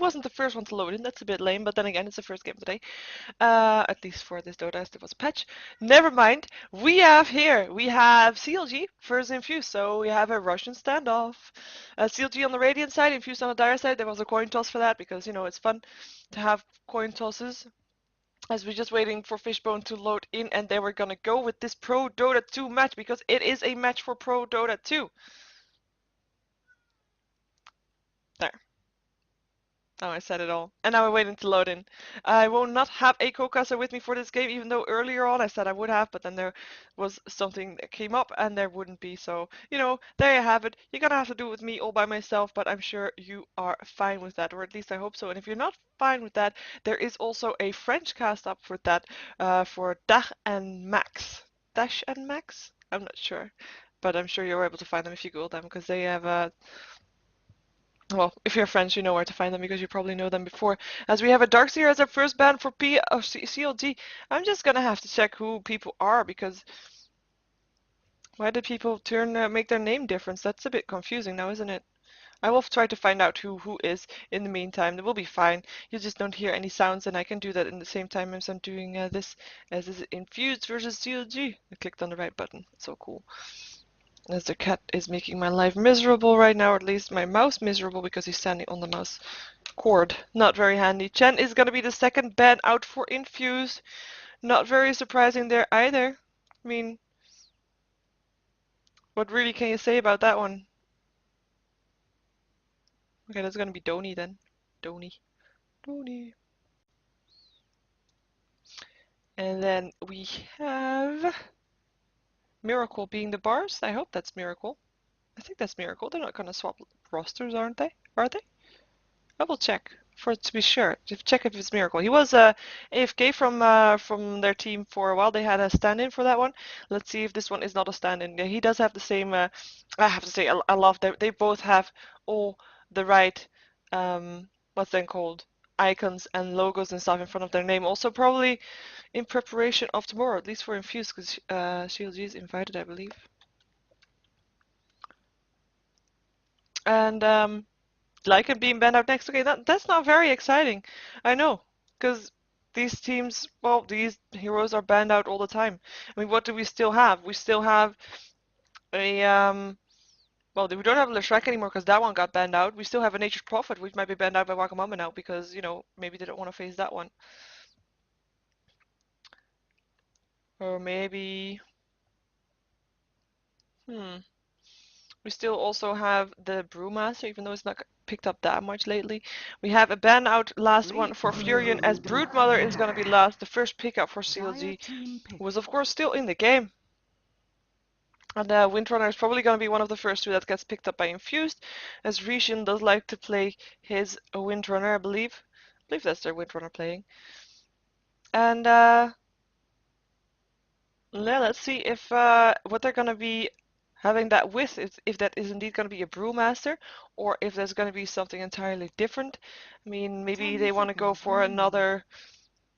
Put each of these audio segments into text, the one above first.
wasn't the first one to load in. That's a bit lame, but then again, it's the first game of the day. At least for this Dota, as there was a patch. Never mind. We have CLG versus Infused, so we have a Russian standoff. CLG on the Radiant side, Infused on the Dire side. There was a coin toss for that because, you know, it's fun to have coin tosses. As we're just waiting for Fishbone to load in, and then we're gonna go with this ProDota2 match because it is a match for ProDota2. There. Oh, I said it all. And now we're waiting to load in. I will not have a co-caster with me for this game, even though earlier on I said I would have, but then there was something that came up and there wouldn't be. So, you know, there you have it. You're gonna have to do it with me all by myself, but I'm sure you are fine with that, or at least I hope so. And if you're not fine with that, there is also a French cast up for that, for Dash and Max. Dash and Max? I'm not sure, but I'm sure you're able to find them if you Google them, because they have well, if you're French, you know where to find them because you probably know them before. As we have a Darkseer as our first ban for CLG, I'm just gonna have to check who people are because why did people make their name difference? That's a bit confusing now, isn't it? I will try to find out who is in the meantime. It will be fine. You just don't hear any sounds, and I can do that in the same time as I'm doing this. As is Infused versus CLG. I clicked on the right button. It's so cool. As the cat is making my life miserable right now, or at least my mouse miserable because he's standing on the mouse cord. Not very handy. Chen is going to be the second ban out for Infused. Not very surprising there either. I mean, what really can you say about that one? Okay, that's going to be Doni then. Doni. And then we have Miracle being the bars. I hope that's Miracle. I think that's Miracle. They're not going to swap rosters, aren't they? Are they? I will check to be sure. To check if it's Miracle. He was AFK from their team for a while. They had a stand-in for that one. Let's see if this one is not a stand-in. Yeah, he does have the same. I have to say, I love that they both have all the right what's then called icons and logos and stuff in front of their name. Also, probably in preparation of tomorrow, at least for Infused, because CLG is invited, I believe. And Lycan being banned out next. Okay, that's not very exciting. I know, because these teams, well, these heroes are banned out all the time. I mean, what do we still have? We still have a well, we don't have Leshrac anymore because that one got banned out. We still have a Nature's Prophet, which might be banned out by Wakamama now because, you know, maybe they don't want to face that one. Or maybe... We still also have the Brewmaster, even though it's not picked up that much lately. We have a ban out last one for Furion as Broodmother is going to be last. The first pickup for CLG was of course still in the game. And Windrunner is probably going to be one of the first two that gets picked up by Infused, as Rishon does like to play his Windrunner, I believe. I believe that's their Windrunner playing. And yeah, let's see if what they're going to be having that with, if that is indeed going to be a Brewmaster, or if there's going to be something entirely different. I mean, maybe they want to go for another...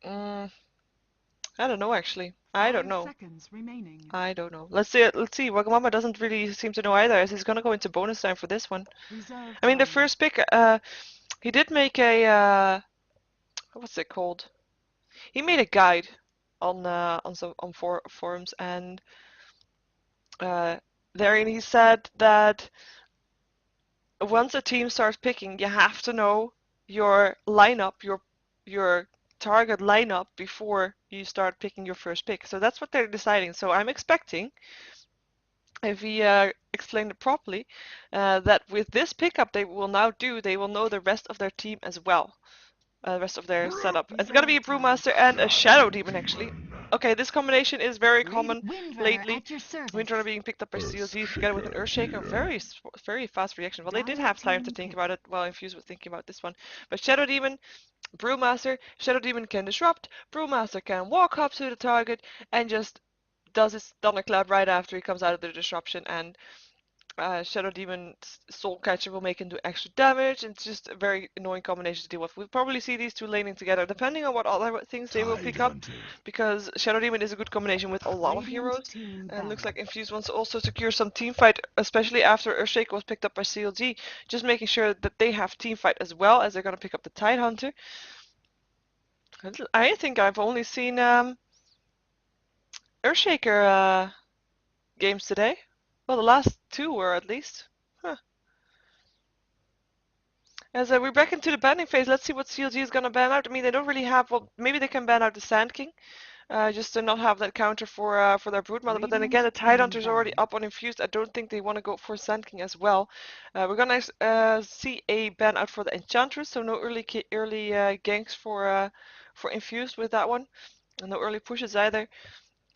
I don't know, actually. I don't know. I don't know. Let's see. Let's see. Wagamama doesn't really seem to know either, as he's going to go into bonus time for this one. I mean, the first pick, he did make a... what's it called? He made a guide on forums, and therein he said that once a team starts picking, you have to know your lineup, your target lineup before you start picking your first pick. So that's what they're deciding. So I'm expecting, if we explain it properly, that with this pickup they will now do, they will know the rest of their team as well. The rest of their setup. It's gonna be a Brewmaster and a Shadow Demon, actually. Okay, this combination is very common lately. Windrunner being picked up by CLG together with an Earthshaker. Very fast reaction. Well, they did have time to think about it while Infused was thinking about this one. But Shadow Demon, Brewmaster. Shadow Demon can disrupt. Brewmaster can walk up to the target and just does his thunderclap right after he comes out of the disruption, and Shadow Demon Soul Catcher will make him do extra damage. It's just a very annoying combination to deal with. We'll probably see these two laning together, depending on what other things they will pick up, because Shadow Demon is a good combination with a lot of heroes. And looks like Infused wants to also secure some team fight, especially after Earthshaker was picked up by CLG, just making sure that they have team fight as well, as they're going to pick up the Tidehunter. I think I've only seen Earthshaker games today. Well, the last two were at least. Huh. As we're back into the banning phase, let's see what CLG is going to ban out. I mean, they don't really have, well, maybe they can ban out the Sand King, just to not have that counter for their Broodmother. But then again, the Tidehunter is already up on Infused. I don't think they want to go for Sand King as well. We're going to see a ban out for the Enchantress, so no early ganks for Infused with that one. And no early pushes either,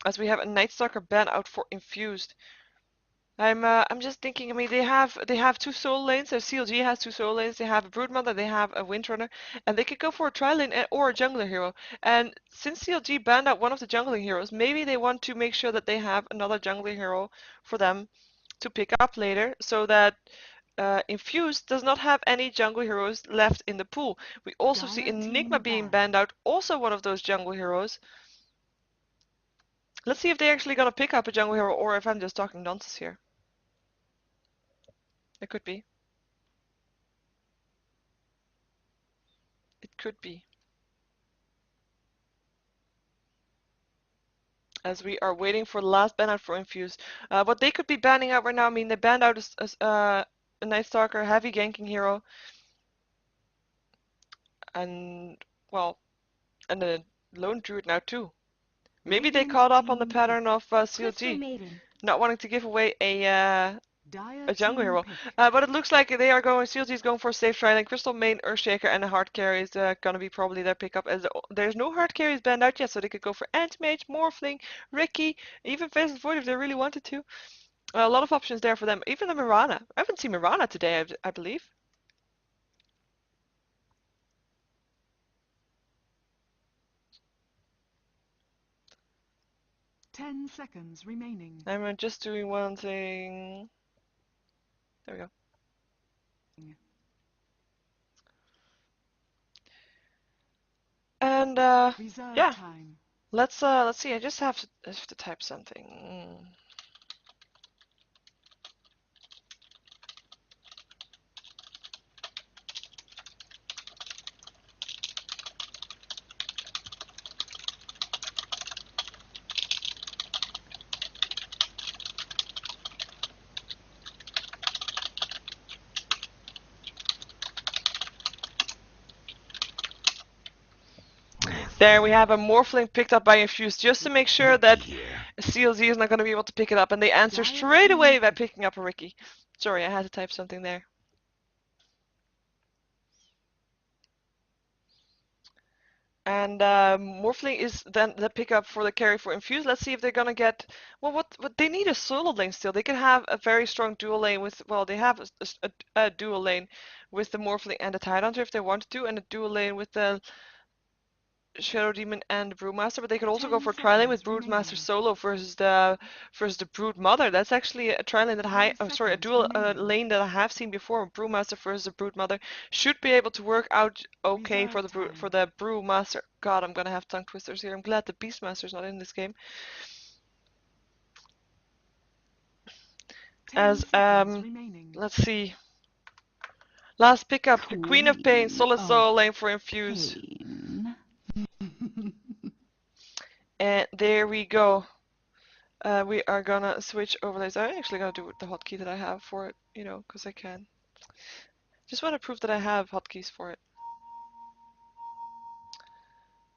as we have a Nightstalker ban out for Infused. I'm just thinking. I mean, they have two soul lanes. So CLG has two soul lanes. They have a Broodmother, they have a Windrunner, and they could go for a tri-lane or a jungler hero. And since CLG banned out one of the jungling heroes, maybe they want to make sure that they have another jungler hero for them to pick up later, so that Infused does not have any jungle heroes left in the pool. We also see Enigma being banned out, also one of those jungle heroes. Let's see if they're actually gonna pick up a jungle hero, or if I'm just talking nonsense here. It could be. It could be. As we are waiting for the last ban out for Infused. What they could be banning out right now, I mean, they banned out a Nightstalker, heavy ganking hero, and, well, and a Lone Druid now too. Maybe they caught up on the pattern of CLG, not wanting to give away a jungle hero. But it looks like they are going, CLG is going for a safe try, and Crystal Main, Earthshaker, and a hard carry is gonna be probably their pickup, as there's no hard carries banned out yet, so they could go for Anti-Mage, Morphling, Ricky, even Faceless Void if they really wanted to. A lot of options there for them. Even the Mirana. I haven't seen Mirana today, I believe. 10 seconds remaining. I'm just doing one thing. There we go. And yeah, let's see. I just have to type something. There we have a Morphling picked up by Infused, just to make sure that CLZ is not going to be able to pick it up, and they answer straight away by picking up a Ricky. Sorry, I had to type something there. And Morphling is then the pickup for the carry for Infused. Let's see if they're gonna get, well, what they need is solo lane still. They can have a very strong dual lane with, well, they have a dual lane with the Morphling and the Tidehunter if they wanted to, and a dual lane with the Shadow Demon and Brewmaster, but they could also go for tri-lane with Broodmaster solo versus the Broodmother. That's actually a tri-lane that a dual lane that I have seen before. Brewmaster versus the Broodmother should be able to work out okay for the Brewmaster. God, I'm gonna have tongue twisters here. I'm glad the Beastmaster's not in this game. As let's see. Last pickup, the Queen of Pain, solid solo lane for Infused. And there we go. We are gonna switch overlays. I'm actually gonna do the hotkey that I have for it, you know, because I can. Just want to prove that I have hotkeys for it.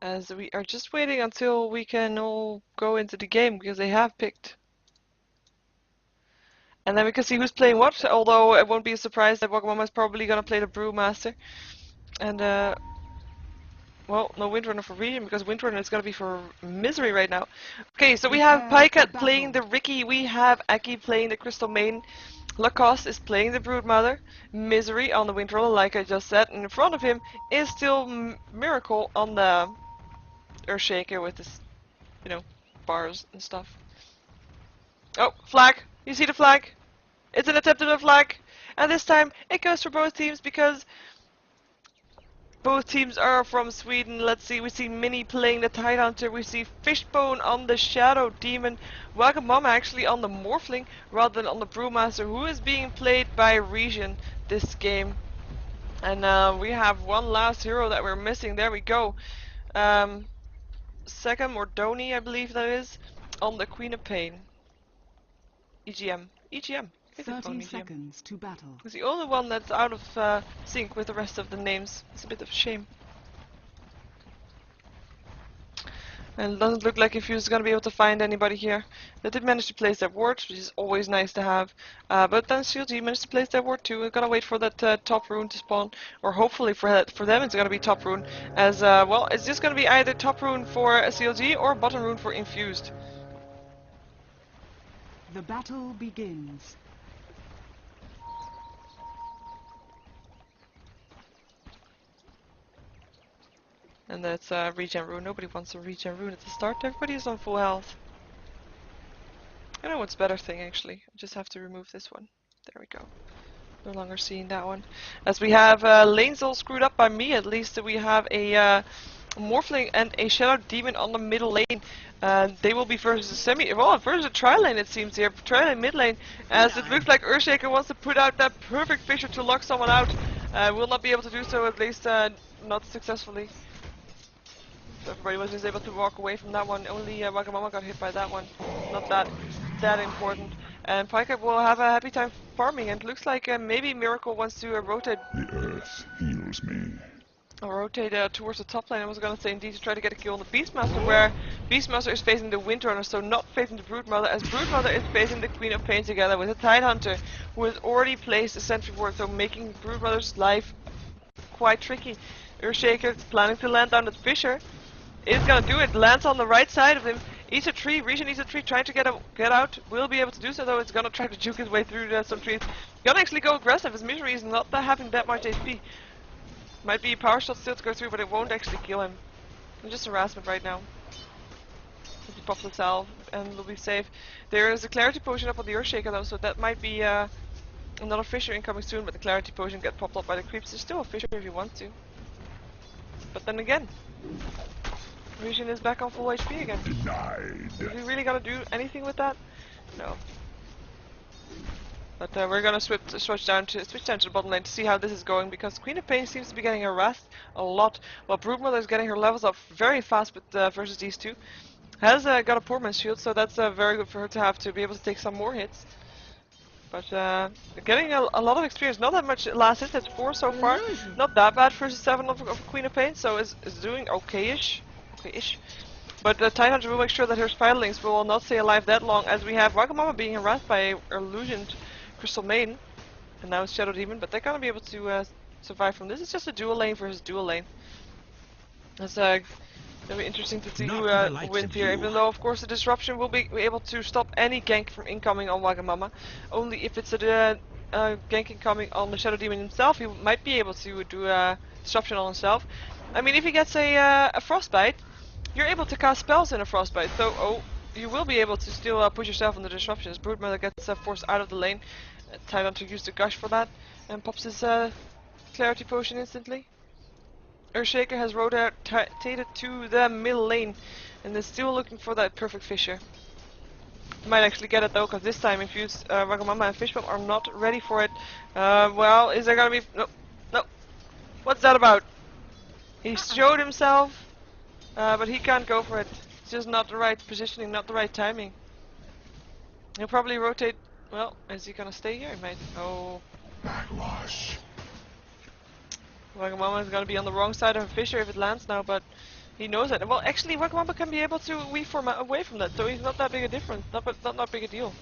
As we are just waiting until we can all go into the game, because they have picked. And then we can see who's playing what, although it won't be a surprise that Wagamama is probably gonna play the Brewmaster. And well, no Windrunner for Region, because Windrunner is going to be for Misery right now. Okay, so we have Pycat playing the Ricky, we have Aki playing the Crystal Main, Lacoste is playing the Broodmother, Misery on the Windrunner, like I just said, and in front of him is still Miracle on the Earthshaker with his, you know, bars and stuff. Oh, flag! You see the flag? It's an attempt at a flag, and this time it goes for both teams because both teams are from Sweden. Let's see, we see Minnie playing the Tidehunter, we see Fishbone on the Shadow Demon, Wagamama actually on the Morphling rather than on the Brewmaster, who is being played by Region this game. And we have one last hero that we're missing. There we go. Sekam or Doni, I believe that is, on the Queen of Pain. EGM. EGM. I think they call 30 him EGM. seconds to battle. He's the only one that's out of sync with the rest of the names. It's a bit of a shame. And it doesn't look like Infused is going to be able to find anybody here. They did manage to place their ward, which is always nice to have. But then CLG managed to place their ward too. We're going to wait for that top rune to spawn. Or hopefully for them it's going to be top rune. As, well, it's just going to be either top rune for CLG or bottom rune for Infused. The battle begins. And that's regen rune. Nobody wants a regen rune at the start. Everybody is on full health. I know what's better thing actually. I just have to remove this one. There we go. No longer seeing that one. As we have lanes all screwed up by me, at least we have a Morphling and a Shadow Demon on the middle lane. They will be versus versus a tri-lane it seems here. Tri-lane mid lane, as it looks like Earthshaker wants to put out that perfect fissure to lock someone out. Will not be able to do so, at least not successfully. So everybody was just able to walk away from that one. Only Wagamama got hit by that one. Not that important. And Pika will have a happy time farming, and it looks like maybe Miracle wants to rotate. The earth heals me. Or rotate towards the top lane. I was gonna say indeed to try to get a kill on the Beastmaster, where Beastmaster is facing the Windrunner, so not facing the Broodmother, as Broodmother is facing the Queen of Pain together with a Tidehunter, who has already placed a sentry ward, so making Broodmother's life quite tricky. Earthshaker is planning to land down at Fisher. Is gonna do it. Lands on the right side of him. Eats a tree. Region eats a tree. Trying to get out. Will be able to do so though. It's gonna try to juke his way through some trees. Gonna actually go aggressive. His misery is not having that much HP. Might be a power shot still to go through, but it won't actually kill him. It's just harassment right now. He pops himself and will be safe. There is a clarity potion up on the Earthshaker though, so that might be another Fisher incoming soon. But the clarity potion get popped up by the creeps. There's still a Fisher if you want to. But then again, Region is back on full HP again. Denied. Is he really gonna do anything with that? No. But we're gonna switch down to the bottom lane to see how this is going, because Queen of Pain seems to be getting harassed a lot, while Broodmother is getting her levels up very fast with versus these two. Has got a poor man's shield, so that's very good for her to have to be able to take some more hits. But getting a lot of experience. Not that much last hit. That's 4 so far. Not that bad versus 7 of Queen of Pain, so is doing okay-ish. But the Tidehunter will make sure that her Spiderlings will not stay alive that long, as we have Wagamama being harassed by a illusioned Crystal Maiden, and now it's Shadow Demon, but they're gonna be able to survive from this. It's just a dual lane versus dual lane. It's gonna be interesting to see who wins here, even though of course the disruption will be able to stop any gank from incoming on Wagamama. Only if it's a gank incoming on the Shadow Demon himself, he might be able to do a disruption on himself. I mean, if he gets a Frostbite, you're able to cast spells in a Frostbite, so you will be able to still push yourself on the disruptions. Broodmother gets forced out of the lane. Tidehunter used the gush for that and pops his clarity potion instantly. Earthshaker has rotated to the middle lane and is still looking for that perfect Fisher. Might actually get it though, because this time Infused, Wagamama and Fishbomb are not ready for it. Well, is there gonna be... No. What's that about? He showed himself, but he can't go for it. It's just not the right positioning, not the right timing. He'll probably rotate... Well, is he gonna stay here? He might... Oh. Backwash. Wagamama is gonna be on the wrong side of a Fisher if it lands now, but he knows it. Well, actually, Wagamama can be able to weave away from that, so he's not that big a difference. Not big a deal.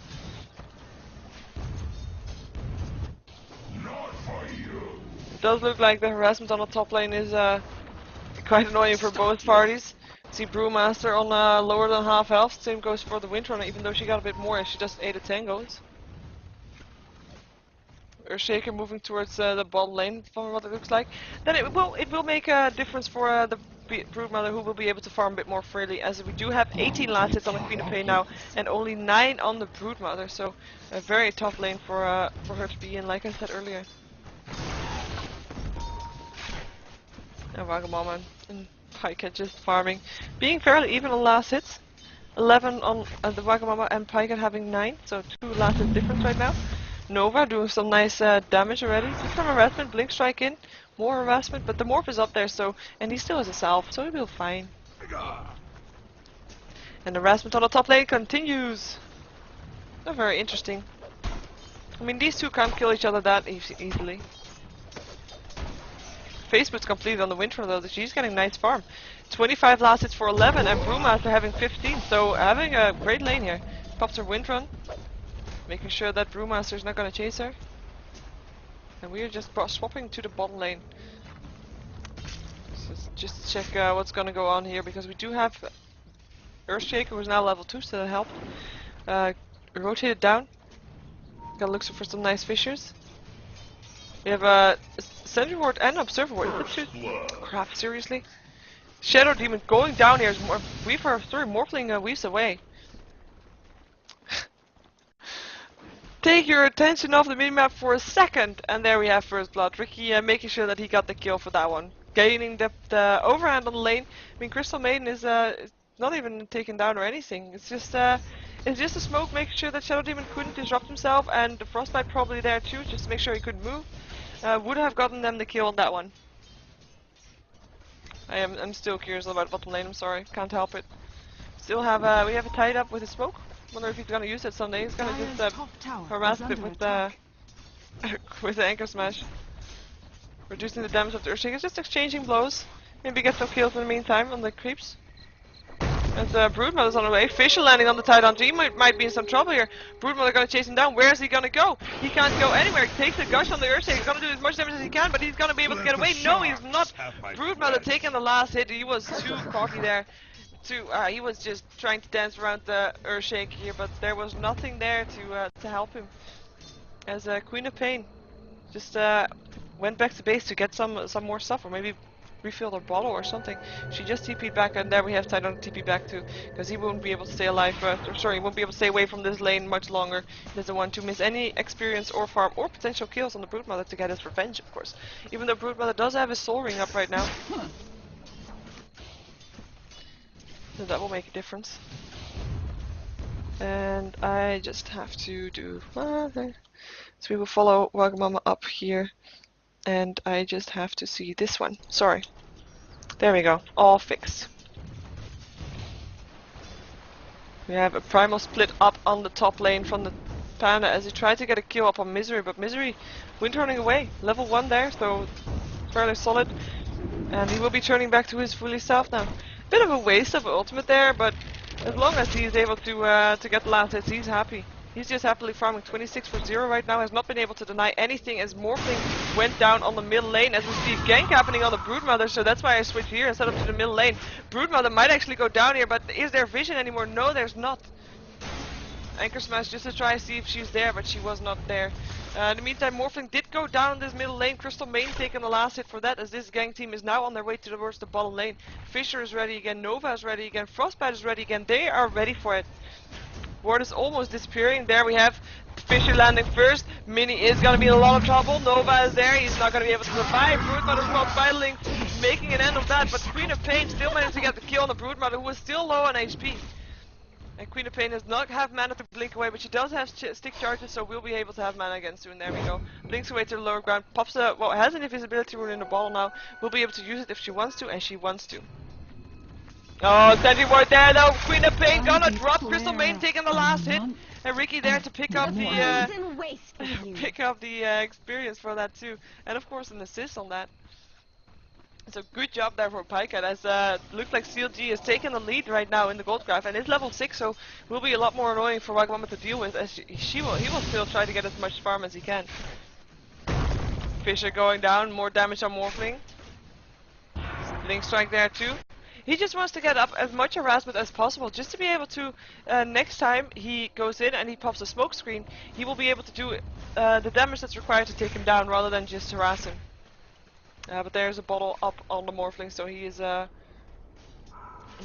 Not for you. It does look like the harassment on the top lane is quite annoying for both parties. See Brewmaster on lower than half health. Same goes for the Windrunner, even though she got a bit more, and she just ate a tangos. Earthshaker moving towards the bottom lane, from what it looks like. Then it will make a difference for the Broodmother who will be able to farm a bit more freely, as we do have 18 last hits on the Queen of Pain now, and only 9 on the Broodmother, so a very tough lane for her to be in, like I said earlier. And Wagamama and Pika just farming, being fairly even on last hits. 11 on the Wagamama and Pika having 9, so 2 last hits difference right now. Nova doing some nice damage already. Just some harassment, blink strike in, more harassment, but the morph is up there, so, and he still has a salve, so he'll be fine. And the harassment on the top lane continues. Not very interesting. I mean, these two can't kill each other that easily. Facebook's completed on the Windrunner though, she's getting nice farm. 25 last hits for 11 and Brewmaster having 15, so having a great lane here. Pops her Windrun, making sure that Brewmaster's not gonna chase her. And we are just swapping to the bottom lane. So just check what's gonna go on here, because we do have Earthshaker who's now level 2, so that helped. Rotated down. Gotta look for some nice fissures. We have a Sentry Ward and Observer Ward. Crap, seriously? Shadow Demon going down here. Weaver, sorry, Morphling weaves away. Take your attention off the minimap for a second, and there we have First Blood. Ricky making sure that he got the kill for that one. Gaining the overhand on the lane. I mean, Crystal Maiden is not even taken down or anything. It's just a smoke, making sure that Shadow Demon couldn't disrupt himself, and the Frostbite probably there too, just to make sure he couldn't move. Would have gotten them the kill on that one. I'm still curious about bottom lane, I'm sorry, can't help it. Still have we have it tied up with a smoke. Wonder if he's gonna use it someday. He's gonna just harass it with with the anchor smash. Reducing the damage of the Earthshaker, just exchanging blows. Maybe get some kills in the meantime on the creeps. As Broodmother's on the way, Fisher landing on the Titan. He might be in some trouble here. Broodmother gonna chase him down. Where is he gonna go? He can't go anywhere. He takes the gush on the Earthshaker. He's gonna do as much damage as he can, but he's gonna be able to get away. No, he's not. Broodmother taking the last hit. He was too cocky there. He was just trying to dance around the Earthshaker here, but there was nothing there to help him. As Queen of Pain just went back to base to get some more stuff, or maybe refill her bottle or something. She just TP'd back, and there we have Tidon TP back too, because he won't be able to stay alive, he won't be able to stay away from this lane much longer. He doesn't want to miss any experience or farm or potential kills on the Broodmother to get his revenge, of course. Even though Broodmother does have his soul ring up right now. So that will make a difference. And I just have to do there. So we will follow Wagamama up here. And I just have to see this one. Sorry. There we go. All fixed. We have a primal split up on the top lane from the Panda as he tried to get a kill up on Misery, but Misery windrunning away. Level 1 there, so fairly solid. And he will be turning back to his fully self now. Bit of a waste of ultimate there, but as long as he is able to get the last hits, he's happy. He's just happily farming 26 for 0 right now, has not been able to deny anything as Morphling went down on the middle lane, as we see gank happening on the Broodmother, so that's why I switched here instead of to the middle lane. Broodmother might actually go down here, but is there vision anymore? No, there's not. Anchor smash just to try to see if she's there, but she was not there. In the meantime, Morphling did go down this middle lane. Crystal Main taking the last hit for that, as this gang team is now on their way towards the bottom lane. Fisher is ready again, Nova is ready again, Frostbite is ready again. They are ready for it. Ward is almost disappearing. There we have Fisher landing first. Mini is gonna be in a lot of trouble. Nova is there. He's not gonna be able to survive. Broodmother spot battling, making an end of that. But Queen of Pain still managed to get the kill on the Broodmother, who was still low on HP. And Queen of Pain does not have mana to blink away, but she does have stick charges, so we'll be able to have mana again soon. There we go. Blinks away to the lower ground. Pops has an invisibility rune in the ball now. We'll be able to use it if she wants to, and she wants to. Oh, Sentry Ward there though. Queen of Pain gonna drop. Crystal Main taking the last hit, and Ricky there to pick up the experience for that too, and of course an assist on that. So good job there for Pika, as looks like CLG is taking the lead right now in the gold graph, and it's level 6, so will be a lot more annoying for Wagamama to deal with, as he will still try to get as much farm as he can. Fisher going down, more damage on Morphling. Blink strike there too. He just wants to get up as much harassment as possible, just to be able to, next time he goes in and he pops a smoke screen, he will be able to do the damage that's required to take him down, rather than just harass him. But there's a bottle up on the Morphling, so he is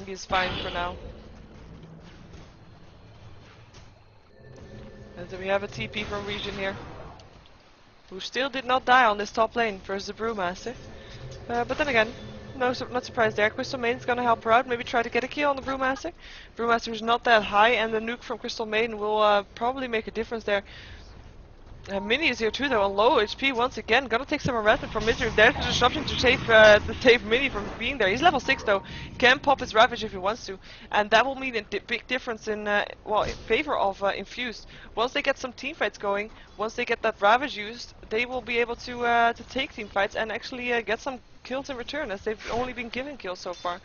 He's fine for now. And so we have a TP from Region here, who still did not die on this top lane versus the Brewmaster. But then again, not surprised there. Crystal Maiden's gonna help her out, maybe try to get a kill on the Brewmaster. Brewmaster is not that high, and the nuke from Crystal Maiden will probably make a difference there. Mini is here too though, on low HP once again. Gonna take some harassment from Misery. There's the disruption to save Mini from being there. He's level 6 though. Can pop his Ravage if he wants to. And that will mean a big difference in, well, in favor of Infused. Once they get some teamfights going, once they get that Ravage used, they will be able to take teamfights and actually get some kills in return, as they've only been given kills so far.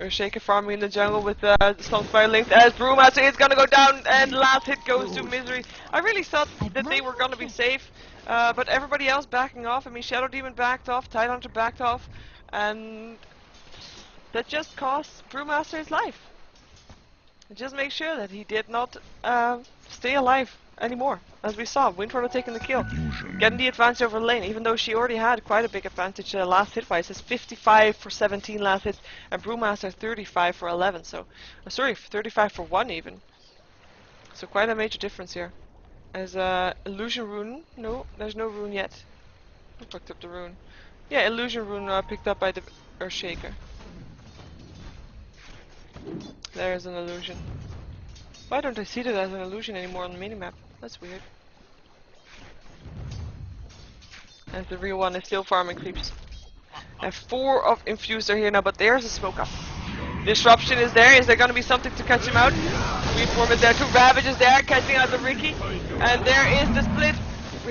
Shaker farming in the jungle with Sunfire linked as Brewmaster is gonna go down, and last hit goes to Misery. I really thought that they were gonna be safe, but everybody else backing off. I mean, Shadow Demon backed off, Tidehunter backed off, and that just cost Brewmaster his life. It just makes sure that he did not stay alive anymore. As we saw, Windrunner taking the kill, getting the advantage over lane, even though she already had quite a big advantage last hit wise. It's 55 for 17 last hit, and Brewmaster 35 for 11. So, sorry, 35 for 1 even. So quite a major difference here. As Illusion Rune, no, there's no rune yet. Who picked up the rune? Yeah, Illusion Rune picked up by the Earthshaker. There's an illusion. Why don't I see that as an illusion anymore on the minimap? That's weird. And the real one is still farming creeps. I have 4 of Infused are here now, but there's a smoke up. Disruption is there. Is there going to be something to catch him out? Reform is there. 2 Ravages there, catching out the Ricky. And there is the split.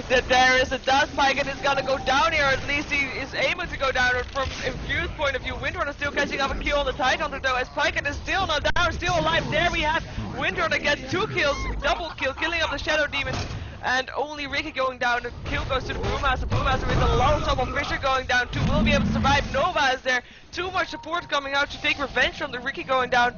There is a Dust Pyke is gonna go down here, or at least he is able to go down. From Infused point of view, Windrunner still catching up a kill on the Tidehunter though, as Pyke is still not down, still alive. There we have Windrunner gets 2 kills, double kill, killing up the Shadow Demon. And only Ricky going down. The kill goes to the Brewmaster. Brewmaster with a lot of top of Fisher going down too. Will be able to survive. Nova is there. Too much support coming out to take revenge from the Ricky going down,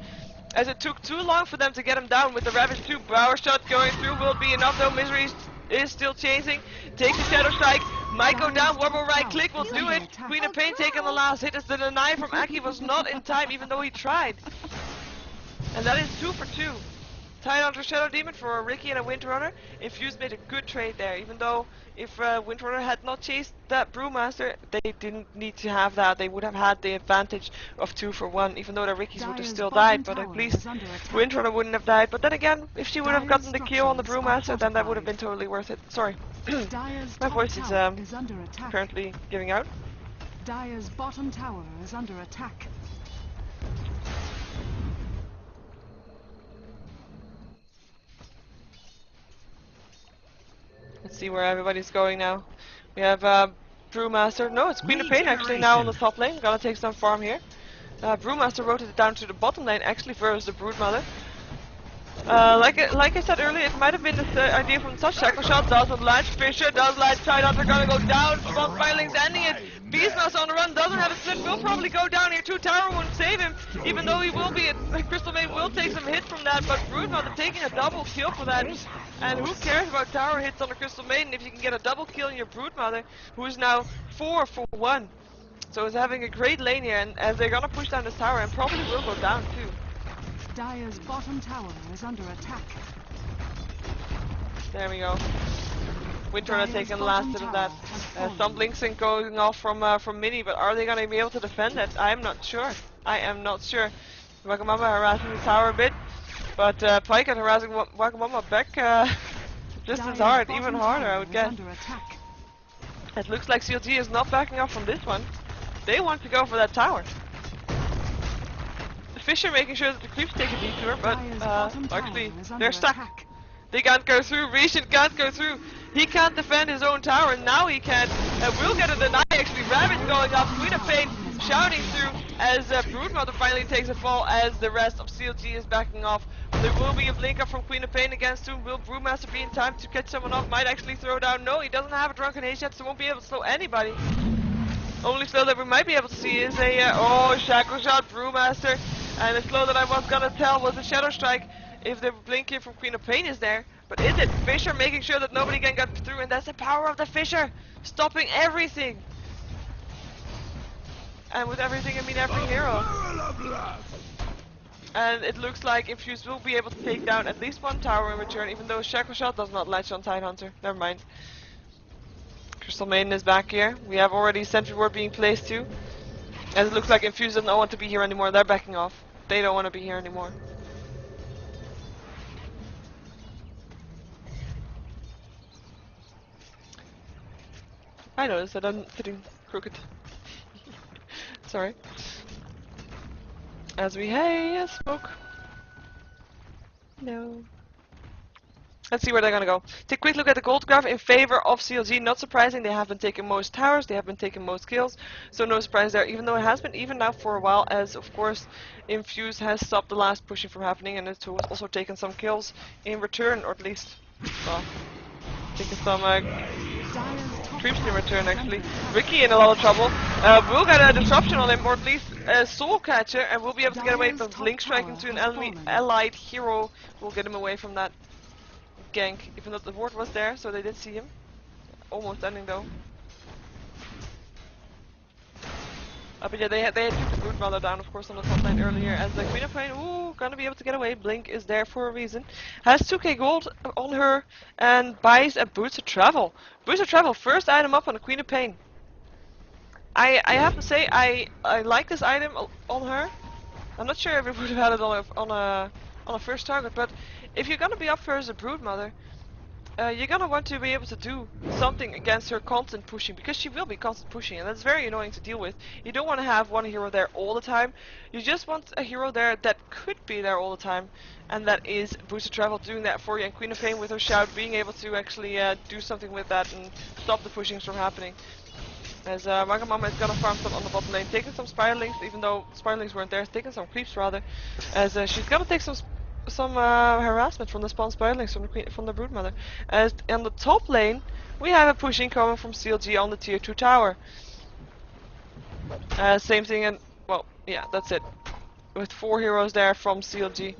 as it took too long for them to get him down with the Ravage 2. Power shot going through will be enough though. Misery is still chasing. Takes the Shadow Strike. Might go down. One more right click will do it. Queen of Pain taking the last hit as the deny from Aki was not in time, even though he tried. And that is 2 for 2. Tidehunter Shadow Demon for a Ricky and a Windrunner. Infused made a good trade there, even though if Windrunner had not chased that Brewmaster, they didn't need to have that. They would have had the advantage of 2 for 1, even though the Rickies would have still died, but at least Windrunner wouldn't have died. But then again, if she would have gotten the kill on the Brewmaster, then that would have been totally worth it. Sorry. My voice is currently giving out. Dire's bottom tower is under attack. Let's see where everybody's going now. We have Brewmaster. No, it's Queen of Pain actually now on the top lane. Gonna take some farm here. Brewmaster rotated down to the bottom lane actually versus the Broodmother. Like I said earlier, it might have been this idea from Touch. Shackle Shot doesn't latch. Fisher does latch. Tidehunter gonna go down. Spawn Firelings ending it. Beastmaster on the run doesn't have a split. Will probably go down here. 2 tower won't save him, even though he will be. Crystal Maid will take some hits from that, but Broodmother taking a double kill for that. And who cares about tower hits on the Crystal Maiden if you can get a double kill on your Broodmother, who is now 4 for 1. So he's having a great lane here, and as they're gonna push down this tower, and probably will go down too. Dire's bottom tower is under attack. There we go. Windrunner taking the last bit of that. Some Blinksync going off from Mini, but are they going to be able to defend it? I am not sure. I am not sure. Wagamama harassing the tower a bit, but Pyke harassing Wagamama back just as hard, even harder I would guess. It looks like CLG is not backing off from this one. They want to go for that tower. Fisher making sure that the creeps take a detour, but actually they're stuck. They can't go through. Rishon can't go through. He can't defend his own tower. Now he can. Will get a deny actually. Ravage going up. Queen of Pain shouting through as Broodmother finally takes a fall as the rest of CLG is backing off. There will be a blink up from Queen of Pain against him. Will Brewmaster be in time to catch someone off? Might actually throw down. No, he doesn't have a Drunken Haze yet, so won't be able to slow anybody. Only slow that we might be able to see is a Shackle Shot Brewmaster. And the slow that I was gonna tell was a Shadow Strike if the blink here from Queen of Pain is there. But is it? Fisher making sure that nobody can get through, and that's the power of the Fisher! Stopping everything! And with everything, I mean every hero. And it looks like Infused will be able to take down at least one tower in return, even though Shackle Shot does not latch on Tidehunter. Never mind. Crystal Maiden is back here. We have already Sentry Ward being placed too. And it looks like Infused doesn't want to be here anymore. They're backing off. They don't want to be here anymore. I noticed that I'm sitting crooked. Sorry. As we smoke. No. Let's see where they're gonna go. Take a quick look at the gold graph in favor of CLG. Not surprising, they have been taking most towers, they have been taking most kills, so no surprise there, even though it has been even now for a while, as of course Infuse has stopped the last pushing from happening, and it's also taken some kills in return, or at least, well, taking some creeps in return actually. Ricky in a lot of trouble. We'll get a disruption on him, or at least a soul catcher, and we'll be able to get away from Blink Strike into an enemy allied hero. We'll get him away from that gank, even though the ward was there, so they did see him. Almost ending though. But yeah, they had took the Broodmother down, of course, on the top lane earlier, as the Queen of Pain, ooh, gonna be able to get away. Blink is there for a reason. Has 2k gold on her, and buys a Boots of Travel. Boots of Travel, first item up on the Queen of Pain. I have to say, I like this item on her. I'm not sure if it would have had it on a first target, but if you're gonna be up for as a Broodmother, you're gonna want to be able to do something against her constant pushing, because she will be constant pushing, and that's very annoying to deal with. You don't want to have one hero there all the time. You just want a hero there that could be there all the time, and that is Booster Travel doing that for you, and Queen of Pain with her shout being able to actually do something with that and stop the pushings from happening. As Wagamama is gonna farm some on the bottom lane, taking some Spiralings, even though Spiralings weren't there, taking some creeps rather, as she's gonna take some harassment from the spawn Spiralings from the Broodmother. As on the top lane, we have a pushing coming from CLG on the tier 2 tower. Same thing, and well, yeah, that's it. With 4 heroes there from CLG.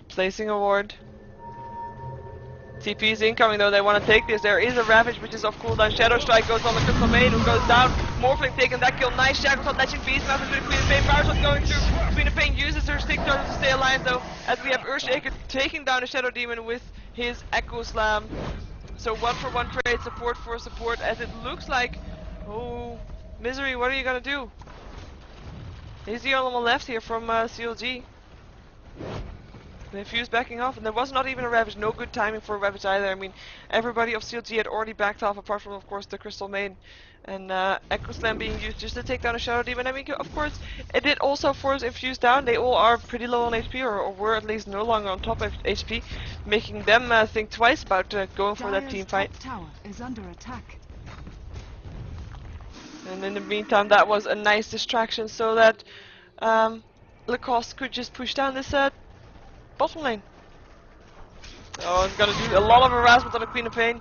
Placing a ward. TP is incoming though, they want to take this. There is a Ravage which is off cooldown. Shadow Strike goes on the Crystal Maid, who goes down. Morphling taking that kill. Nice Shackle Shot, Ledging Beast, nothing to Queen of Pain. Power Shot going through. Queen of Pain uses her stick turtle to stay alive though, as we have Earthshaker taking down the Shadow Demon with his Echo Slam. So 1-for-1 trade, support for support, as it looks like, oh, Misery, what are you gonna do? He's the only one left here from CLG. Infused backing off, and there was not even a Ravage. No good timing for a Ravage either. I mean, everybody of CLG had already backed off, apart from, of course, the Crystal Main. And Echo Slam being used just to take down a Shadow Demon. I mean, of course, it did also force Infused down. They all are pretty low on HP, or were at least no longer on top of HP, making them think twice about going for that team fight. Tower is under attack. And in the meantime, that was a nice distraction, so that Lacoste could just push down this bottom lane. Oh, it's gonna do a lot of harassment on the Queen of Pain.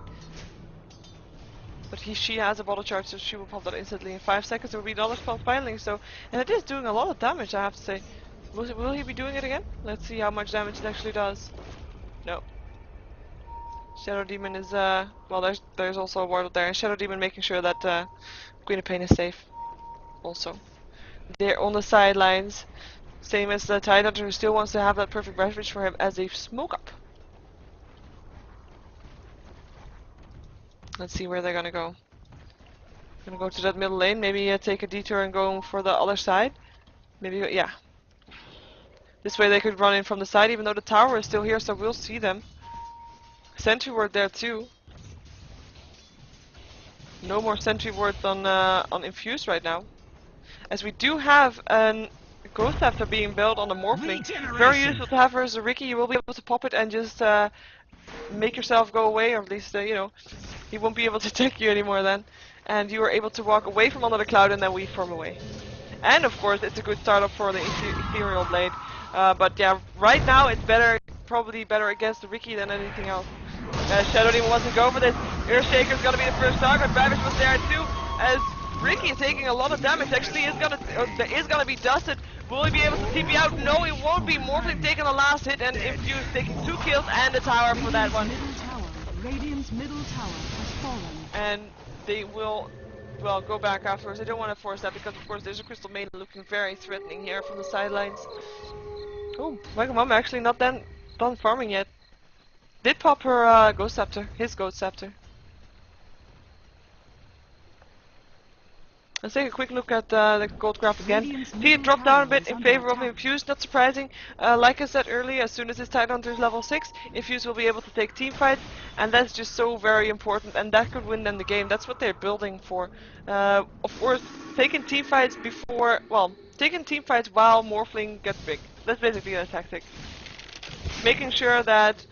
But she has a bottle charge, so she will pop that instantly in 5 seconds. There will be another spawn filing, so, and it is doing a lot of damage, I have to say. Will he be doing it again? Let's see how much damage it actually does. No. Shadow Demon is well, there's also a ward up there, and Shadow Demon making sure that Queen of Pain is safe. Also, they're on the sidelines. Same as the Tidehunter, who still wants to have that perfect Ravage for him as a smoke up. Let's see where they're gonna go. Gonna go to that middle lane, maybe take a detour and go for the other side. Maybe, yeah. This way they could run in from the side, even though the tower is still here, so we'll see them. Sentry ward there too. No more sentry wards on Infused right now, as we do have an Ghost After being built on the Morphling. Very useful to have her as a Ricky. You will be able to pop it and just make yourself go away, or at least, you know, he won't be able to attack you anymore then. And you are able to walk away from under the cloud and then we form away. And of course, it's a good startup for the Ethereal Blade. But yeah, right now it's probably better against the Ricky than anything else. Shadow Demon wants to go for this. Earthshaker is gonna be the first target. Ravage was there too, as Ricky is taking a lot of damage. Actually, is gonna be dusted. Will he be able to TP out? No, he won't be. Morphling taking the last hit, and Infused taking 2 kills and the tower for that one. Radiant's middle tower has fallen. And they will well, go back afterwards. They don't want to force that because, of course, there's a Crystal Maiden looking very threatening here from the sidelines. Oh, Wagamama actually not done farming yet. Did pop her Ghost Scepter, his Ghost Scepter. Let's take a quick look at the gold graph again. See it dropped down a bit in favor of Infused, not surprising. Like I said earlier, as soon as his Tidehunter is level 6, Infused will be able to take team fights, and that's just so very important, and that could win them the game. That's what they're building for. Of course, taking team fights before, well, taking team fights while Morphling gets big. That's basically a tactic. Making sure that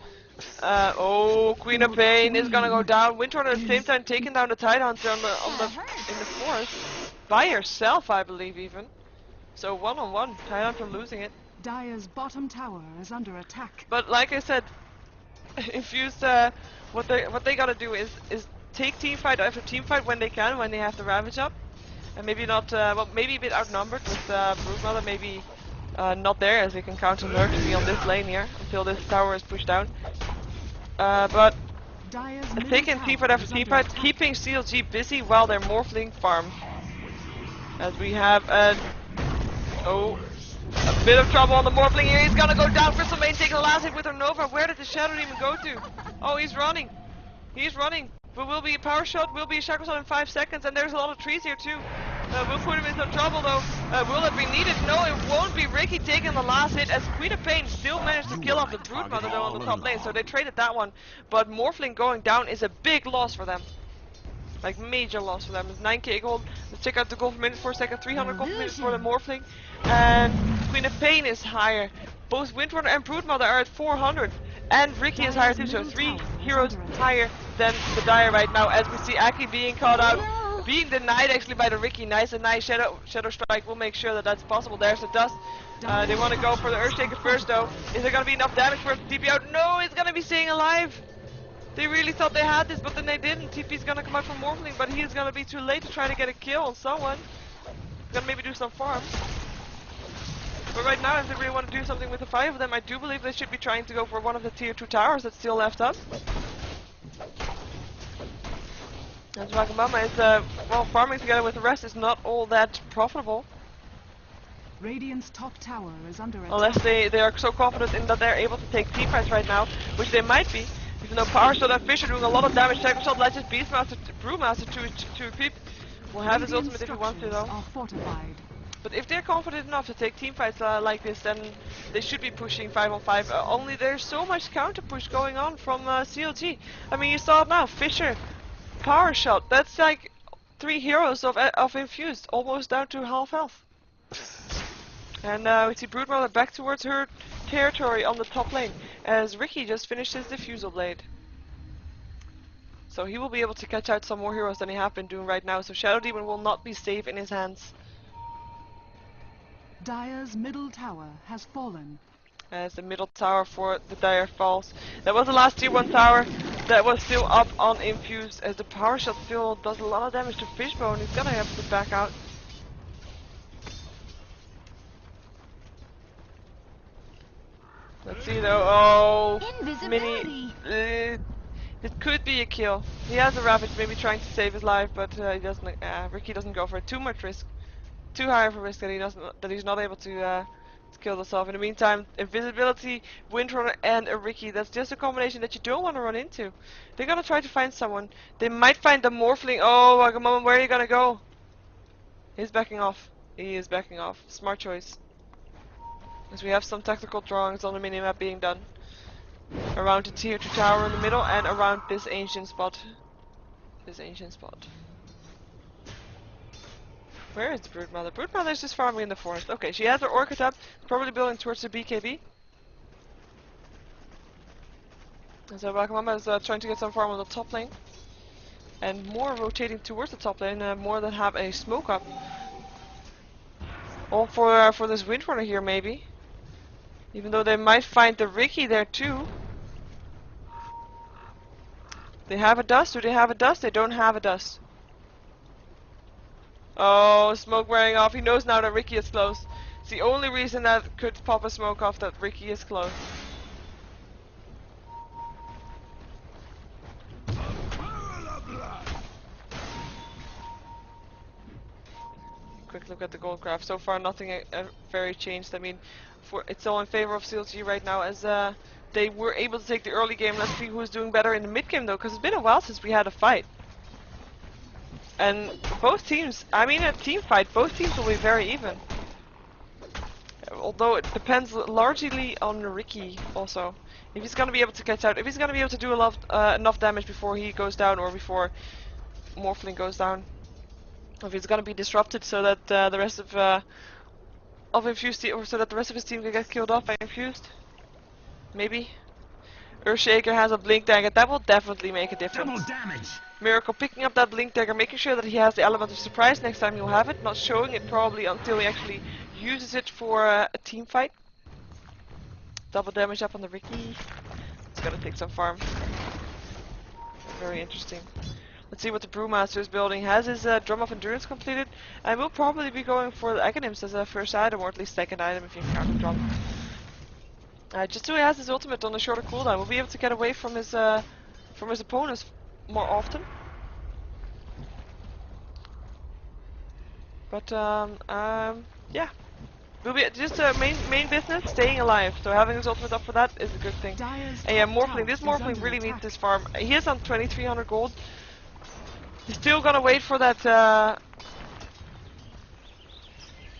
oh, Queen of Pain is gonna go down. Windrunner at the same time taking down the Tidehunter in the forest. By herself, I believe, even. So one-on-one, Tidehunter losing it. Dire's bottom tower is under attack. But like I said, Infused, what they gotta do is take teamfight after teamfight when they can, when they have the Ravage up. And maybe not, well, maybe a bit outnumbered with Broodmother, maybe not there, as they can count on her to be on this lane here until this tower is pushed down. But taking teamfight after teamfight, keeping CLG busy while they're Morphling farm. As we have a bit of trouble on the Morphling here. He's gonna go down. Crystal Maiden taking the last hit with her Nova. Where did the Shadow Demon go to? Oh, he's running. He's running. But will be a power shot, will be a shackle shot in 5 seconds, and there's a lot of trees here too. We'll put him in some trouble though. Will it be needed? No, it won't be. Ricky taking the last hit as Queen of Pain still managed to kill off the Broodmother though on the top lane, so they traded that one. But Morphling going down is a big loss for them. Like major loss for them. It's 9k gold. Let's check out the gold per minute for a second. 300 gold per minute for the Morphling. And Queen of Pain is higher. Both Windrunner and Broodmother are at 400. And Ricky is higher too, so 3 heroes higher than the Dire right now. As we see Aki being caught out. Being denied actually by the Ricky. Nice and nice. Shadow Strike will make sure that that's possible. There's the dust. They want to go for the Earthshaker first though. Is there going to be enough damage for him to TP out? No, he's going to be staying alive. They really thought they had this, but then they didn't. TP's gonna come out from Morphling, but he's gonna be too late to try to get a kill on someone. He's gonna maybe do some farm. But right now, if they really want to do something with the 5 of them, I do believe they should be trying to go for one of the tier 2 towers that's still left up. As Wagamama is, well, farming together with the rest is not all that profitable. Radiant's top tower is under attack. Unless they are so confident in that they're able to take team fights right now, which they might be. Even though Power Shot and Fisher doing a lot of damage, Shackle Shot lets his Beastmaster, Brewmaster to equip. Will have his ultimate if he wants to though. But if they're confident enough to take teamfights like this, then they should be pushing 5 on 5. Only there's so much counter push going on from CLG. I mean, you saw it now. Fisher, Power Shot. That's like 3 heroes of Infused, almost down to half health. And we see Broodmother back towards her territory on the top lane, as Ricky just finished his Diffusal Blade. So he will be able to catch out some more heroes than he have been doing right now, so Shadow Demon will not be safe in his hands. Dire's middle tower has fallen. As the middle tower for the Dire falls. That was the last tier 1 tower that was still up on Infused, as the Power Shot still does a lot of damage to Fishbone. He's gonna have to back out. Let's see though. Oh, Mini. It could be a kill. He has a Ravage, maybe trying to save his life, but he doesn't. Ricky doesn't go for it. Too much risk. Too high of a risk that he's not able to kill himself. In the meantime, invisibility, Windrunner, and a Ricky. That's just a combination that you don't want to run into. They're gonna try to find someone. They might find the Morphling. Oh, Wagamama, where are you gonna go? He's backing off. He is backing off. Smart choice. As we have some tactical drawings on the minimap being done. Around the tier 2 tower in the middle and around this ancient spot. Where is the Broodmother? Broodmother is just farming in the forest. Okay, she has her Orchid up, probably building towards the BKB. And so Wagamama is trying to get some farm on the top lane. And more rotating towards the top lane, more that have a smoke up. All for this Windrunner here, maybe. Even though they might find the Ricky there too. They have a dust. Do they have a dust? They don't have a dust. Oh, smoke wearing off. He knows now that Ricky is close. It's the only reason that could pop a smoke off, that Ricky is close. quick look at the gold graph. So far, nothing very changed. I mean, it's all in favor of CLG right now, as they were able to take the early game. Let's see who's doing better in the mid game, though, because it's been a while since we had a fight. And both teams, I mean, a team fight, both teams will be very even. Although it depends largely on Ricky also. If he's gonna be able to catch out, if he's gonna be able to do enough damage before he goes down, or before Morphling goes down. If he's gonna be disrupted so that the rest of Infused or so that the rest of his team can get killed off by Infused. Maybe. Earthshaker has a blink dagger, that will definitely make a difference. Double damage. Miracle picking up that blink dagger, making sure that he has the element of surprise next time he'll have it, not showing it probably until he actually uses it for a team fight. Double damage up on the Ricky. It's gonna take some farm. Very interesting. Let's see what the Brewmaster is building. Has his Drum of Endurance completed, and will probably be going for the Aghanim's as a first item, or at least second item if you count the drum. Just so he has his ultimate on a shorter cooldown, we'll be able to get away from his opponents more often. But yeah, will be just main business, staying alive. So having his ultimate up for that is a good thing. And yeah, Morphling. This Morphling really needs this farm. He is on 2,300 gold. He's still gonna wait for that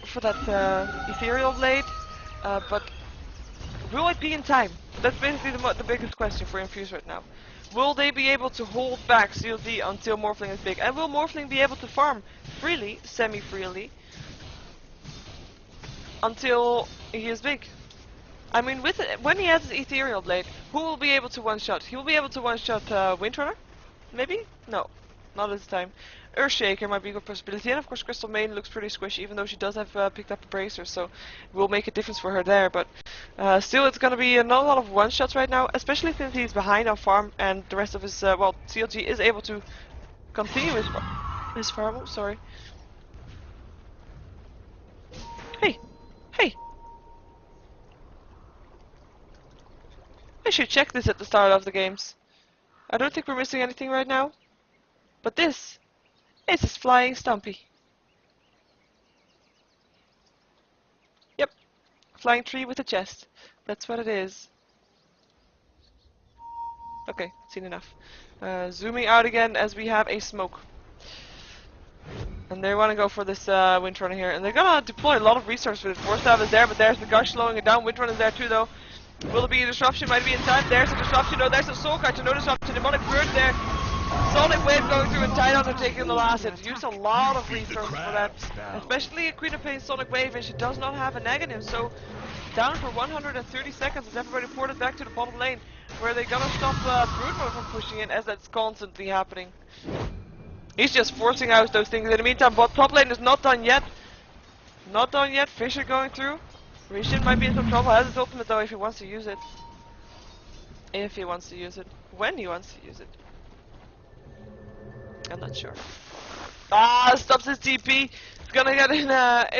ethereal blade, but will it be in time? That's basically the biggest question for Infuse right now. Will they be able to hold back CLG until Morphling is big? And will Morphling be able to farm freely, semi-freely, until he is big? I mean, when he has his ethereal blade, who will be able to one-shot? He will be able to one-shot Windrunner? Maybe? No. Not this time. Earthshaker might be a good possibility, and of course Crystal Maiden looks pretty squishy, even though she does have picked up a bracer, so it will make a difference for her there, but still it's gonna be not a lot of one-shots right now, especially since he's behind on farm, and the rest of his, well, CLG is able to continue his farm. Oh, sorry. Hey! Hey! I should check this at the start of the games. I don't think we're missing anything right now. But this is his flying Stumpy. Yep, flying tree with a chest. That's what it is. Okay, seen enough. Zooming out again as we have a smoke. And they want to go for this Windrunner here. And they're gonna deploy a lot of resources with it. Force Staff is there, but there's the Gush slowing it down. Windrunner is there too though. Will it be a disruption? Might be in time. There's a disruption. No, there's a Soul Catcher. No disruption. Demonic Bird there. Sonic Wave going through and Tidons are taking the last hit. Used a lot of resources for that. Especially a Queen of Pain Sonic Wave, and she does not have a negative. So down for 130 seconds as everybody ported back to the bottom lane, where they're gonna stop Broodmother from pushing in, as that's constantly happening. He's just forcing out those things. In the meantime, top lane is not done yet. Not done yet. Fisher going through. Rishon might be in some trouble. Has his ultimate though if he wants to use it. If he wants to use it. When he wants to use it. I'm not sure. Ah, stops his TP. He's gonna get in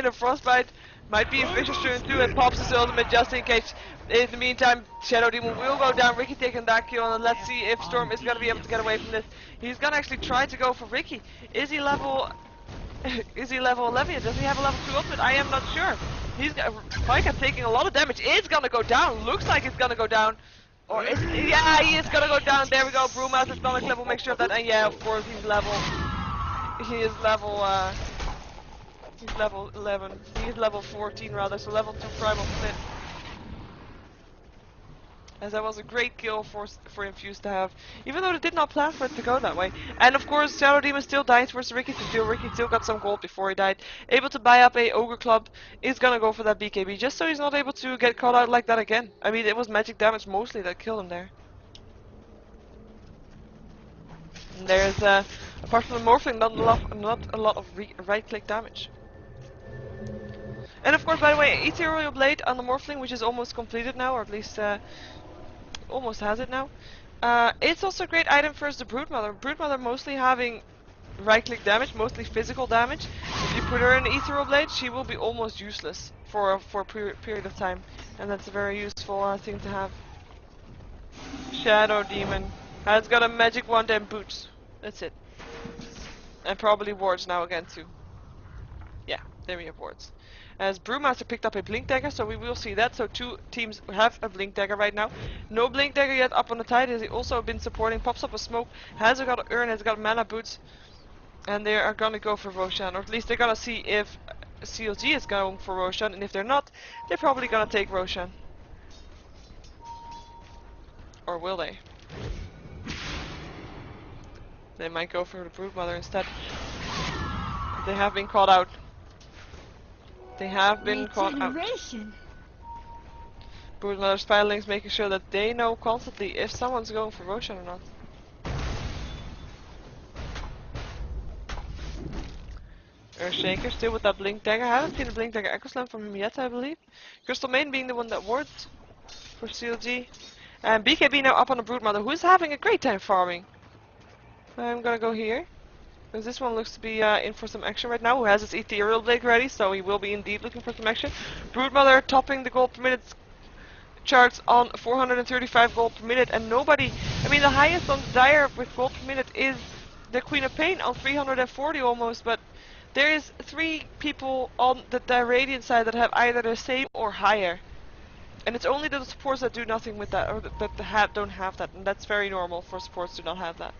a frostbite. Might be in Fisher's turn too, and pops his ultimate just in case. In the meantime, Shadow Demon will go down. Ricky taking that kill, and let's see if Storm is gonna be able to get away from this. He's gonna actually try to go for Ricky. Is he level? Is he level 11? Does he have a level 2 ultimate? I am not sure. He's Micah taking a lot of damage. It's gonna go down. Looks like it's gonna go down. Or is, yeah, he is gonna go down. There we go. Brewmaster stomach level. Make sure of that. And yeah, of course he's level. He is level. He's level 11. He's level 14 rather. So level 2 primal fit. As that was a great kill for Infused to have, even though they did not plan for it to go that way. And of course, Shadow Demon still dying towards Ricky to steal. Ricky still got some gold before he died. Able to buy up a Ogre Club. Is gonna go for that BKB just so he's not able to get caught out like that again. I mean, it was magic damage mostly that killed him there. And there's apart from the Morphling, not a lot of right-click damage. And of course, by the way, Ethereal Blade on the Morphling, which is almost completed now, or at least almost has it now. It's also a great item for the Broodmother. Broodmother mostly having right-click damage, mostly physical damage. If you put her in the Ethereal Blade, she will be almost useless for a period of time, and that's a very useful thing to have. Shadow Demon has got a magic wand and boots. That's it, and probably wards now again too. Yeah, there we have wards. As Brewmaster picked up a Blink Dagger, so we will see that. So two teams have a Blink Dagger right now. No Blink Dagger yet up on the tide, as he also been supporting. Pops up a smoke, has got an urn, has got mana boots. And they are gonna go for Roshan, or at least they're gonna see if CLG is going for Roshan, and if they're not, they're probably gonna take Roshan. Or will they? They might go for the Broodmother instead. They have been caught out. They have been caught out. Broodmother's Spiralings making sure that they know constantly if someone's going for Roshan or not. Earthshaker still with that Blink Dagger. I haven't seen a Blink Dagger Echo Slam from him yet, I believe. Crystal Main being the one that wards for CLG. And BKB now up on the Broodmother, who is having a great time farming. I'm gonna go here. Because this one looks to be in for some action right now, who has his Ethereal Blade ready, so he will be indeed looking for some action. Broodmother topping the gold per minute charts on 435 gold per minute, and nobody, I mean the highest on Dire with gold per minute is the Queen of Pain on 340 almost, but there is 3 people on the Radiant side that have either the same or higher. And it's only the supports that do nothing with that, or that don't have that, and that's very normal for supports to not have that.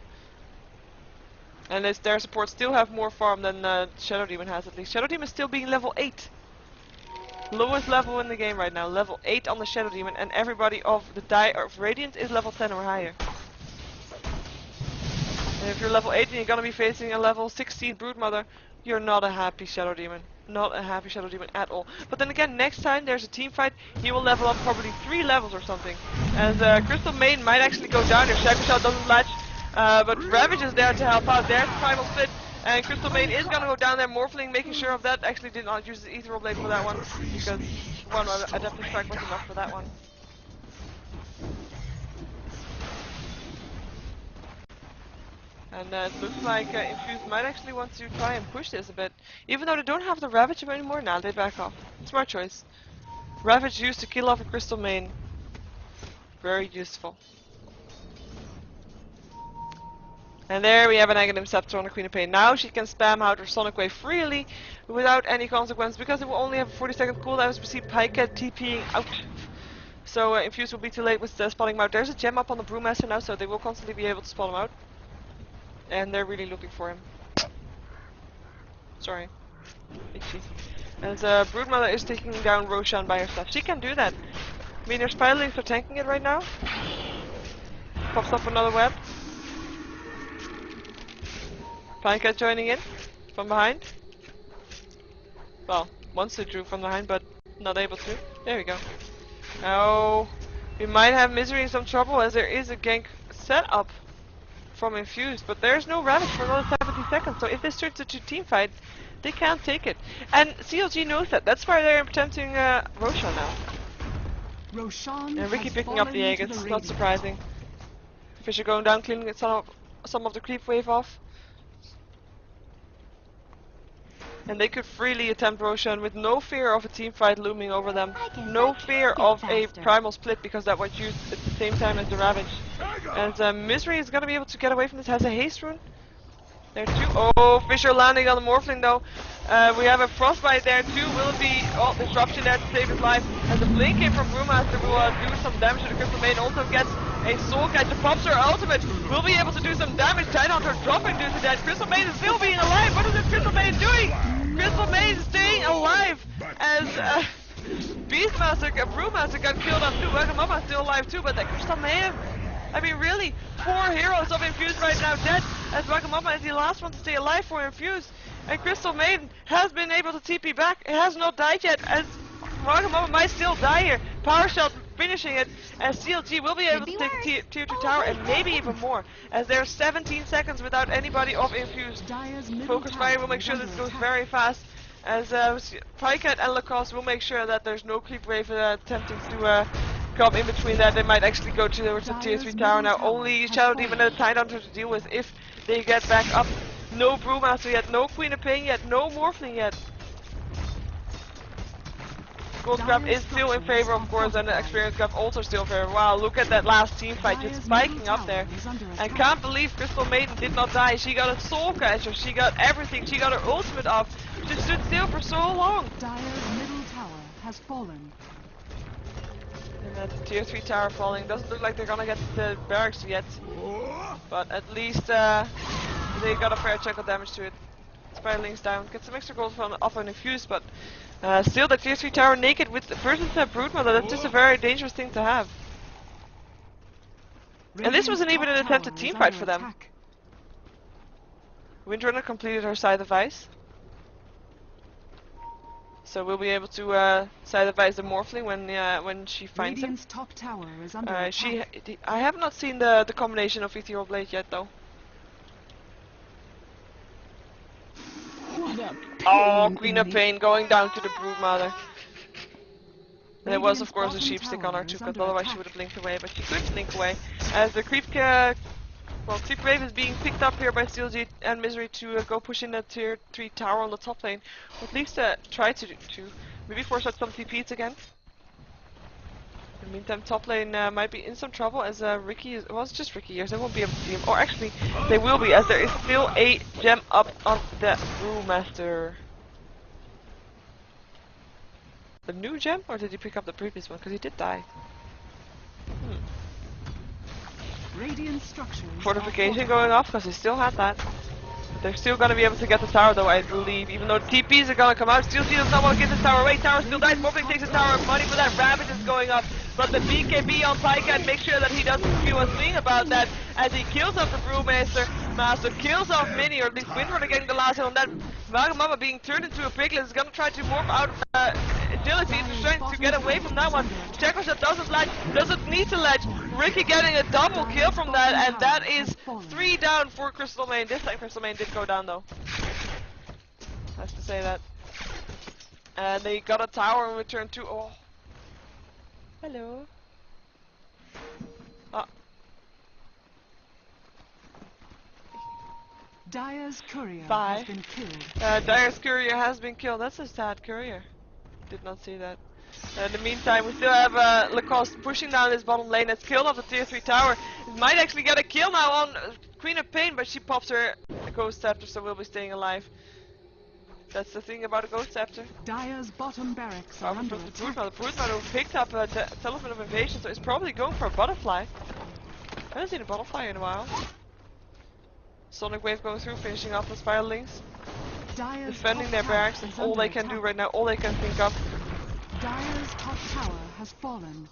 And their supports still have more farm than Shadow Demon has, at least. Shadow Demon is still being level 8. Lowest level in the game right now, level 8 on the Shadow Demon, and everybody of the of Radiant is level 10 or higher. And if you're level 8 and you're gonna be facing a level 16 Broodmother, you're not a happy Shadow Demon. Not a happy Shadow Demon at all. But then again, next time there's a team fight, he will level up probably 3 levels or something. As Crystal Main might actually go down if Shadow Shot doesn't latch. But Ravage is there to help out. There's the Primal Split. And Crystal Main is gonna go down there. Morphling making sure of that. Actually did not use the Ethereal Blade for that one. Because one Adaptive Strike was enough for that one. And it looks like Infused might actually want to try and push this a bit. Even though they don't have the Ravage anymore, now they back off. Smart choice. Ravage used to kill off a Crystal Main. Very useful. And there we have an Aghanim Scepter on the Queen of Pain. Now she can spam out her Sonic Wave freely without any consequence, because it will only have a 40-second cooldown as we see Pika TPing out. So Infused will be too late with spawning him out. There's a gem up on the Brewmaster now, so they will constantly be able to spawn him out. And they're really looking for him. Sorry. Itchy. As Broodmother is taking down Roshan by herself. She can do that. I mean, her Spiralings are tanking it right now. Pops up another web. Pika joining in from behind. Well, wants to drew from behind, but not able to. There we go. Oh, we might have Misery in some trouble, as there is a gank set up from Infused, but there's no Ravage for another 70 seconds, so if this turns into a team fight, they can't take it. And CLG knows that. That's why they're attempting Roshan now. And Ricky picking up the egg, it's not surprising. Fisher going down, cleaning some of the creep wave off. And they could freely attempt Roshan with no fear of a team fight looming over them. No fear of a primal split, because that was used at the same time as the Ravage. And Misery is gonna be able to get away from this. Has a haste rune. There too. Oh, Fisher landing on the Morphling though. We have a Frostbite there too. Will it be disruption there to save his life? As a blink in from Brewmaster will do some damage to the Crystal Main. Also gets a Soul Catcher. Pops her ultimate. Will be able to do some damage. Tidehunter dropping due to that. Crystal Main is still being alive. What is this Crystal Main doing? Crystal Main is staying alive as Beastmaster, Brewmaster got killed off too. Wagamama's still alive too, but that Crystal Main, I mean really, 4 heroes of Infused right now dead, as Wagamama is the last one to stay alive for Infused. And Crystal Maiden has been able to TP back. It has not died yet, as Wagamama might still die here. Power Shot finishing it, as CLG will be able to take the tier 2 tower, and maybe even more, as there's 17 seconds without anybody of Infused. Focus Fire will make sure this goes very fast, as Pika and Lacoste will make sure that there's no creep wave attempting to come in between that. They might actually go to the tier 3 tower now. Only Shadow Demon and Tidehunter to deal with if they get back up. No Brewmaster yet, no Queen of Pain yet, no Morphling yet. gold grab is still in favor, of course, and the experience grab also still in favor. Wow, look at that last team fight, just spiking up there. And can't believe Crystal Maiden did not die. She got a soul catcher, she got everything, she got her ultimate off. She stood still for so long. Dire's middle tower has fallen. And that tier 3 tower falling. Doesn't look like they're gonna get the barracks yet. But at least they got a fair chunk of damage to it. Spider links down. Get some extra gold from off an Infused, but still the tier 3 tower naked with versus the Broodmother. That's just a very dangerous thing to have. And this wasn't even an attempted team fight for them. Windrunner completed her Scythe of Ice. So we'll be able to Scythe of Ice the Morphling when she finds him. Top tower is under attack. I have not seen the combination of Ethereal Blade yet though. Oh, Queen of Pain going down to the Broodmother. And there was of course a sheep stick on her too, because otherwise she would have blinked away, but she couldn't blink away. As the creep wave is being picked up here by CLG and Misery to go push in that tier 3 tower on the top lane. Or at least try to maybe force out some TPs again. In the meantime, top lane might be in some trouble as Ricky is, well, it's just Ricky here, so they won't be able to see him. Or actually, they will be, as there is still a gem up on the Brewmaster. The new gem, or did he pick up the previous one? Because he did die. Radiant structures Fortification going off, because he still had that. But they're still gonna be able to get the tower though, I believe. Even though the TPs are gonna come out, still does not want to give this tower away. Tower still dies, Morphling takes the tower, money for that, Ravage is going up. But the BKB on Pika, and make sure that he doesn't feel a thing about that as he kills off the Brewmaster, kills off Mini, or at least Windrunner getting the last hit on that. Vagamama being turned into a piglet is gonna try to morph out agility into strength to get away from that one. Checkers doesn't need to ledge. Ricky getting a double kill from that, and that is 3 down for Crystal Main. This time Crystal Main did go down though. Has to say that. And they got a tower in return too. Oh. Hello. Ah. Dire's courier Bye. has been killed. Dire's courier has been killed. That's a sad courier. Did not see that. In the meantime, we still have Lacoste pushing down this bottom lane. It's killed off the tier 3 tower. It might actually get a kill now on Queen of Pain, but she pops her Ghost Scepter, so we'll be staying alive. That's the thing about a Ghost Scepter. Dire's bottom barracks are under attack. The Broodmother picked up a Telephone of Invasion, so it's probably going for a Butterfly. I haven't seen a Butterfly in a while. Sonic Wave going through, finishing off the Spiral Links. Defending their barracks, that's all they can do right now, all they can think of. Dire's top tower has fallen.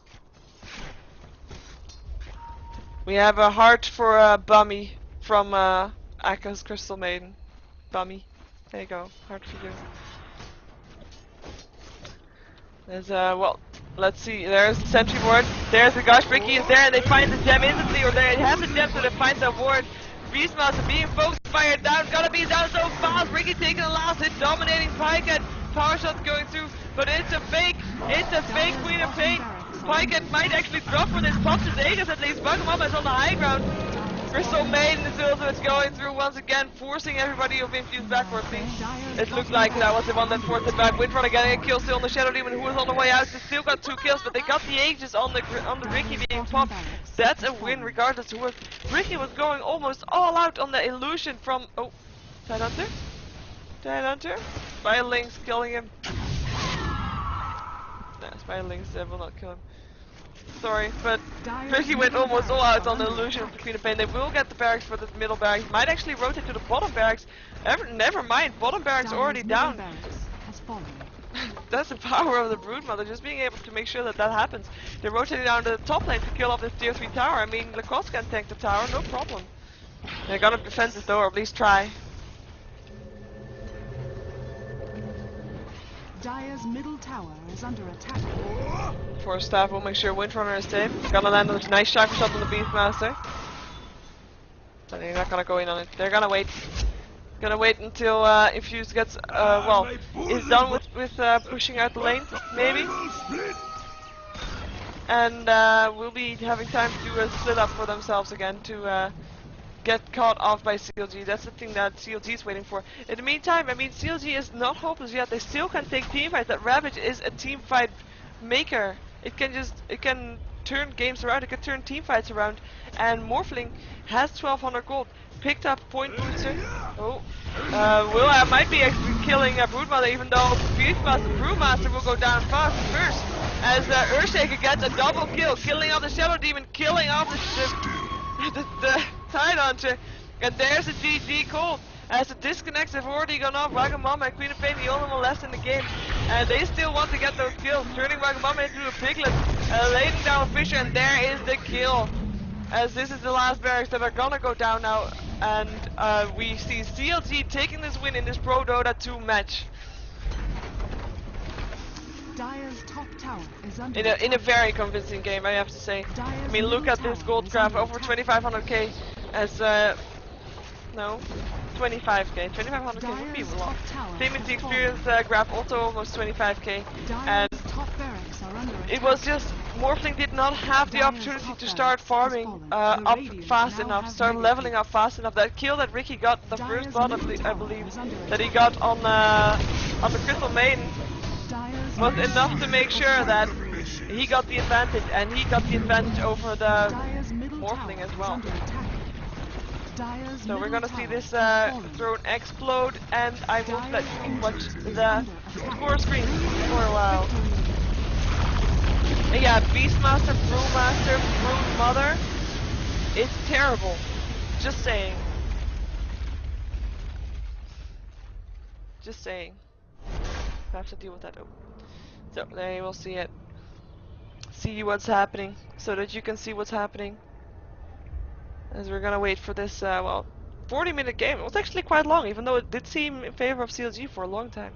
We have a heart for Bummy from Akka's Crystal Maiden. Bummy. There you go, heart for you. There's well, let's see, there's the sentry ward, there's the Gosh, Ricky is there, and they find the gem instantly, or they have the gem so they find the ward. Beastmaster being focused, fired down, gotta be down so fast, Ricky taking the last hit, dominating Pike, power shots going through, but it's a fake Queen of Pain. Pike might actually drop for this, pops his Aegis at least, Vagamama is on the high ground. Crystal Maiden is also going through once again, forcing everybody of Infused backwards. It looked like that was the one that forced it back. Windrunner getting a kill still on the Shadow Demon, who was on the way out. They still got 2 kills, but they got the Aegis on the Ricky being popped. That's a win regardless who was. Ricky was going almost all out on the illusion from Tidehunter? Tidehunter? Spiral Links killing him. Nah, Spiral Links will not kill him. Sorry, but Ricky went almost all out on the illusion of the Queen of Pain. They will get the barracks for the middle barracks. Might actually rotate to the bottom barracks. Never mind, bottom barracks already down. That's the power of the Broodmother, just being able to make sure that that happens. They're rotating down to the top lane to kill off this tier 3 tower. I mean, Lacoste can tank the tower, no problem. They're gonna defend this though, or at least try. Dire's middle tower is under attack. Force staff will make sure Windrunner is safe. Gonna land a nice chakra shot on the Beastmaster. But they're not gonna go in on it. They're gonna wait. Gonna wait until Infused gets is done with pushing out the lane, maybe. And we'll be having time to do a split up for themselves again to get caught off by CLG. That's the thing that CLG is waiting for. In the meantime, I mean, CLG is not hopeless yet. They still can take team fights. That Ravage is a team fight maker. It can turn games around. It can turn team fights around. And Morphling has 1200 gold. Picked up Point Booster. Oh, Will might be actually killing Broodmother, even though Brewmaster will go down fast first. As Earthshaker gets a double kill, killing off the Shadow Demon, killing off the Tide Hunter. And there's a GG call. As the disconnects have already gone off, Wagamama and Queen of Pain, the only one left in the game. And they still want to get those kills, turning Wagamama into a piglet, laying down Fisher, and there is the kill. As this is the last barracks that are gonna go down now, and we see CLG taking this win in this ProDota2 match. Dire's top tower is under In a very convincing game, I have to say. I mean, look at this gold graph, over 2500k, as no, 25k. 2500k would be a lot. Same with the experience graph, also almost 25k. And it was just, Morphling did not have the opportunity to start farming up fast enough, start leveling up fast enough. That kill that Ricky got, the first blood I believe, that he got on the Crystal Maiden, was enough to make sure that he got the advantage, and he got the advantage over the Morphling as well. So we're gonna see this throne explode, and I will let you watch the score screen for a while. And yeah, Beastmaster, Brewmaster, Broodmother, it's terrible. Just saying. Just saying. I have to deal with that. Oh. So there you will see it. See what's happening, so that you can see what's happening. As we're gonna wait for this, well, 40-minute game. It was actually quite long, even though it did seem in favor of CLG for a long time.